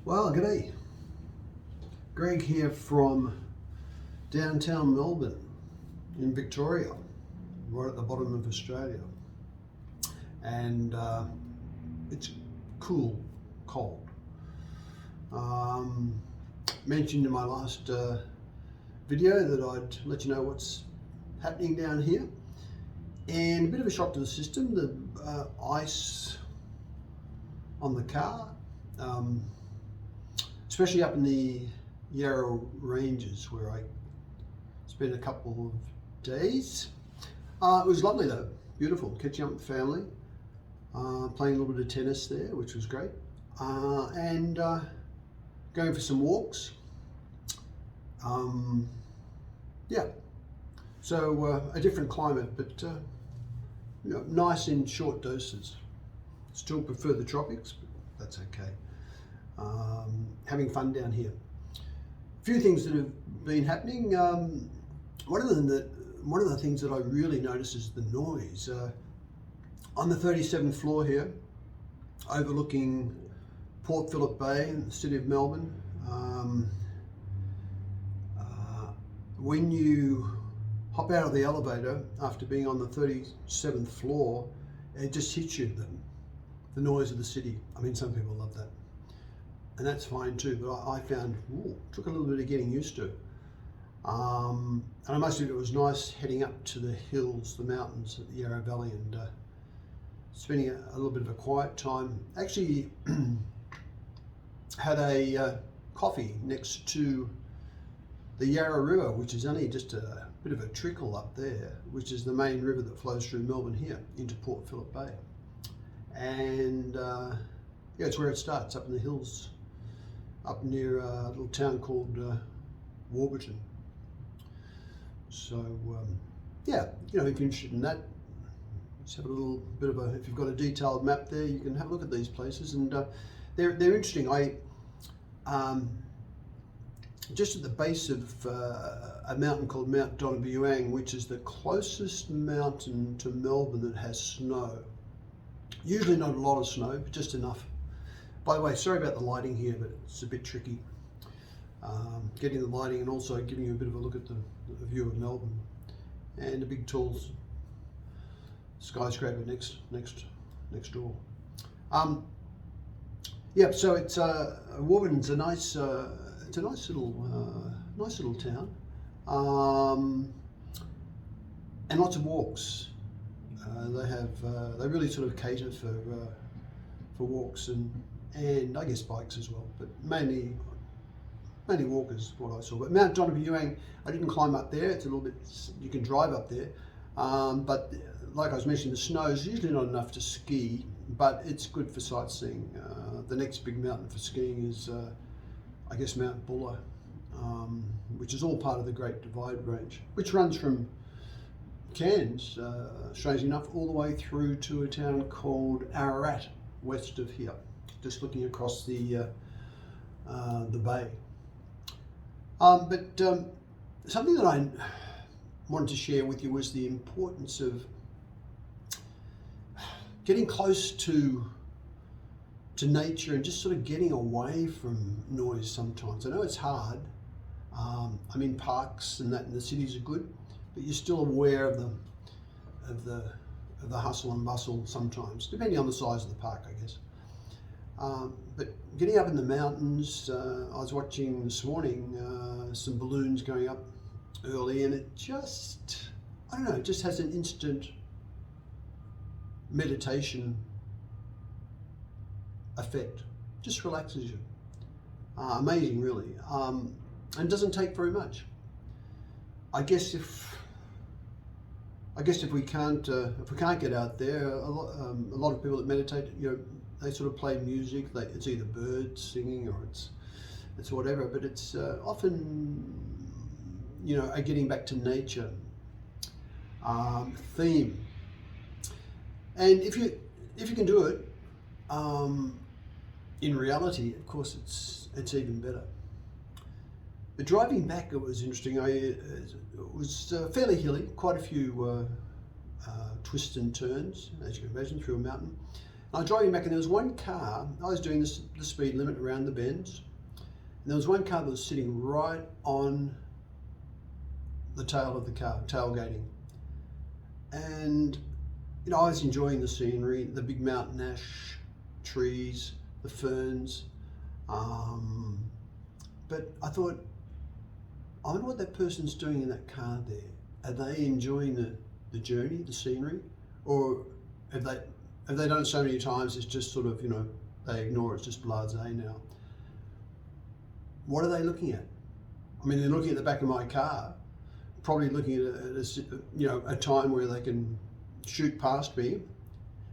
Well, g'day. Greg here from downtown Melbourne in Victoria, right at the bottom of Australia. And it's cool, cold. Mentioned in my last video that I'd let you know what's happening down here. And a bit of a shock to the system, the ice on the car. Especially up in the Yarra Ranges where I spent a couple of days. It was lovely though, beautiful, catching up with the family, playing a little bit of tennis there, which was great, and going for some walks. Yeah, so a different climate, but nice in short doses. Still prefer the tropics, but that's okay. Having fun down here. A few things that have been happening. One of the things that I really notice is the noise. On the 37th floor here, overlooking Port Phillip Bay in the city of Melbourne, when you hop out of the elevator after being on the 37th floor, it just hits you, the noise of the city. I mean, some people love that. And that's fine too, but I found, took a little bit of getting used to. And I must admit it was nice heading up to the hills, the mountains at the Yarra Valley, and spending a little bit of a quiet time. Actually had a coffee next to the Yarra River, which is only just a bit of a trickle up there, which is the main river that flows through Melbourne here into Port Phillip Bay. And yeah, it's where it starts, up in the hills, up near a little town called Warburton. So yeah, if you're interested in that, just have a little bit of if you've got a detailed map there, you can have a look at these places, and they're interesting. I just at the base of a mountain called Mount Donabew, which is the closest mountain to Melbourne that has snow. Usually not a lot of snow, but just enough. By the way, sorry about the lighting here, but it's a bit tricky. Getting the lighting and also giving you a bit of a look at the view of Melbourne and a big tall skyscraper next door. Yeah, so it's Warburton's a nice little town, and lots of walks. They really sort of cater for walks and I guess bikes as well, but mainly walkers, what I saw. But Mount Donabew, I didn't climb up there. It's a little bit, you can drive up there, but like I was mentioning, the snow is usually not enough to ski, but it's good for sightseeing. The next big mountain for skiing is, I guess, Mount Buller, which is all part of the Great Divide Range, which runs from Cairns, strangely enough, all the way through to a town called Ararat, west of here, just looking across the bay. But something that I wanted to share with you was the importance of getting close to nature and just sort of getting away from noise sometimes. I know it's hard. I mean, parks and that in the cities are good, but you're still aware of the hustle and bustle sometimes, depending on the size of the park, I guess. But getting up in the mountains, I was watching this morning some balloons going up early, and it just, I don't know, it just has an instant meditation effect. Just relaxes you. Amazing, really. And doesn't take very much. I guess if we can't get out there, a lot of people that meditate, they sort of play music. It's either birds singing or it's whatever, but it's often a getting back to nature theme. And if you can do it, in reality, of course, it's even better. But driving back, it was interesting. It was fairly hilly, quite a few twists and turns, as you can imagine, through a mountain. I was driving back and there was one car, I was doing the speed limit around the bends, and there was one car that was sitting right on the tail of the car, tailgating. And I was enjoying the scenery, the big mountain ash trees, the ferns. But I thought, I wonder what that person's doing in that car there. Are they enjoying the journey, the scenery? Or have they done it so many times it's just sort of, they ignore it, it's just blasé now. What are they looking at? I mean, they're looking at the back of my car, probably looking at a time where they can shoot past me,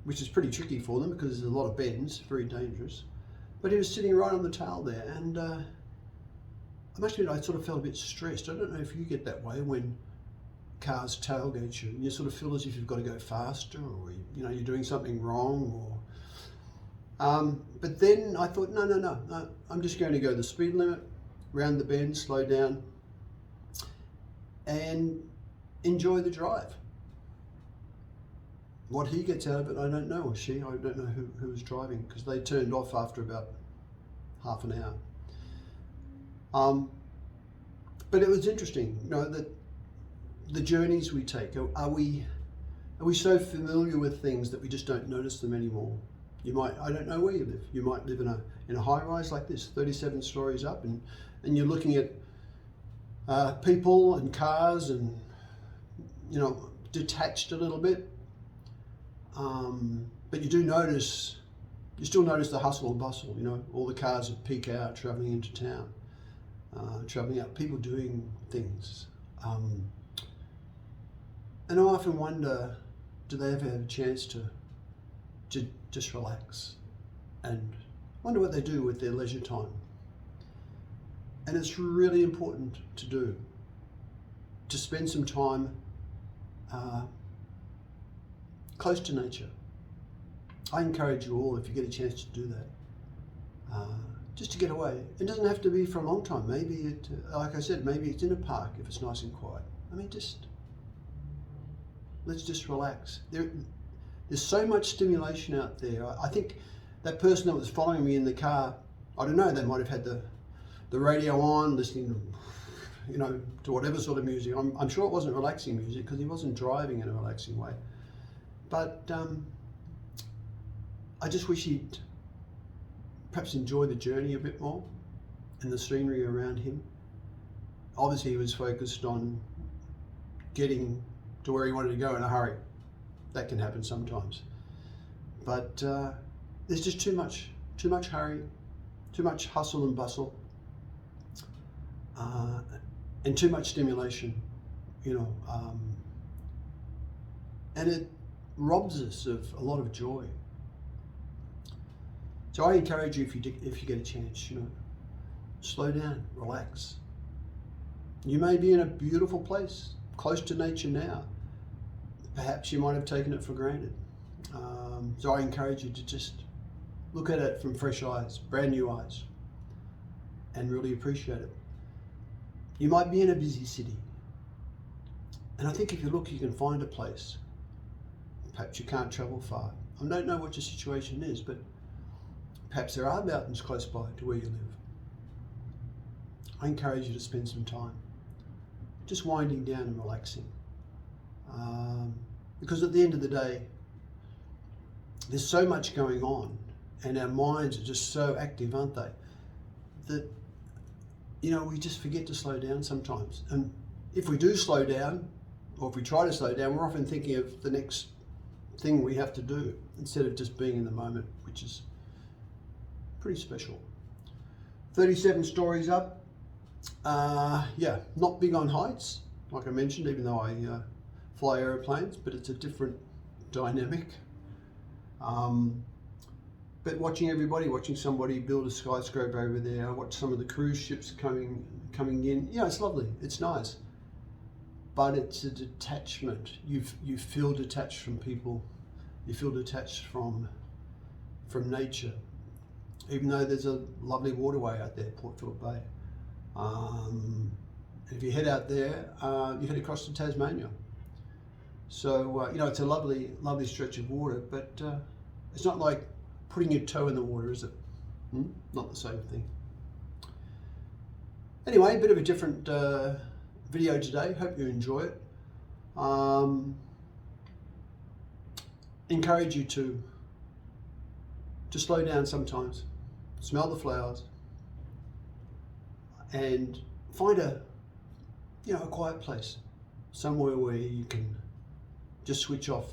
which is pretty tricky for them because there's a lot of bends, very dangerous. But he was sitting right on the tail there, and I must admit I sort of felt a bit stressed. I don't know if you get that way when cars tailgate you, and you sort of feel as if you've got to go faster, or you're doing something wrong, or. But then I thought, no, I'm just going to go the speed limit, round the bend, slow down, and enjoy the drive. What he gets out of it, I don't know, or she. I don't know who was driving, because they turned off after about half an hour. But it was interesting, that the journeys we take. Are we so familiar with things that we just don't notice them anymore? I don't know where you live. You might live in a high rise like this, 37 stories up, and you're looking at people and cars and detached a little bit. But you still notice the hustle and bustle, all the cars at peak hour travelling into town, travelling out, people doing things. And I often wonder, do they ever have a chance to just relax? And wonder what they do with their leisure time. And it's really important to do, to spend some time close to nature. I encourage you all, if you get a chance to do that, just to get away. It doesn't have to be for a long time. Maybe like I said, maybe it's in a park if it's nice and quiet. I mean, let's just relax. There's so much stimulation out there. I think that person that was following me in the car, I don't know, they might have had the radio on, listening to whatever sort of music. I'm sure it wasn't relaxing music, because he wasn't driving in a relaxing way. But I just wish he'd perhaps enjoy the journey a bit more and the scenery around him. Obviously he was focused on getting to where he wanted to go in a hurry. That can happen sometimes. But there's just too much hurry, too much hustle and bustle, and too much stimulation, and it robs us of a lot of joy. So I encourage you, if you get a chance, slow down, relax. You may be in a beautiful place, close to nature now. Perhaps you might have taken it for granted. So I encourage you to just look at it from fresh eyes, brand new eyes, and really appreciate it. You might be in a busy city, and I think if you look, you can find a place. Perhaps you can't travel far. I don't know what your situation is, but perhaps there are mountains close by to where you live. I encourage you to spend some time just winding down and relaxing. Because at the end of the day, there's so much going on, and our minds are just so active, aren't they? That, we just forget to slow down sometimes. And if we do slow down, or if we try to slow down, we're often thinking of the next thing we have to do, instead of just being in the moment, which is pretty special. 37 stories up. Not big on heights, like I mentioned, even though I fly aeroplanes, but it's a different dynamic. But watching somebody build a skyscraper over there, watch some of the cruise ships coming in, it's lovely, it's nice. But it's a detachment. You feel detached from people, you feel detached from nature, even though there's a lovely waterway out there, Port Phillip Bay. If you head out there, you head across to Tasmania. So, it's a lovely stretch of water, but It's not like putting your toe in the water, is it? Not the same thing. Anyway, a bit of a different video today. Hope you enjoy it. Encourage you to slow down sometimes, smell the flowers, and find a quiet place, somewhere where you can just switch off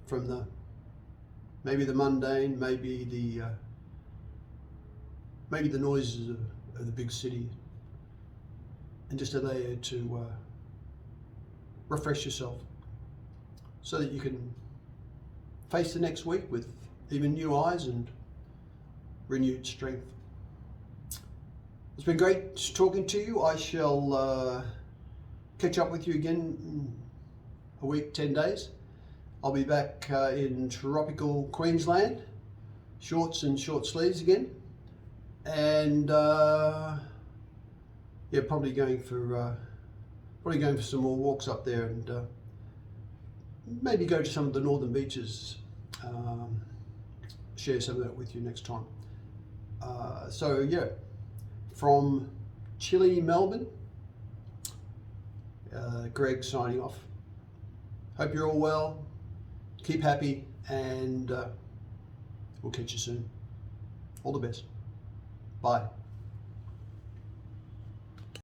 from maybe the mundane, maybe the noises of the big city, and just allow you to refresh yourself so that you can face the next week with even new eyes and renewed strength. It's been great talking to you. I shall catch up with you again in a week, 10 days. I'll be back in tropical Queensland, shorts and short sleeves again, and yeah, probably going for some more walks up there, and maybe go to some of the northern beaches. Share some of that with you next time. So yeah, from chilly Melbourne, Greg signing off. Hope you're all well, keep happy, and we'll catch you soon. All the best. Bye.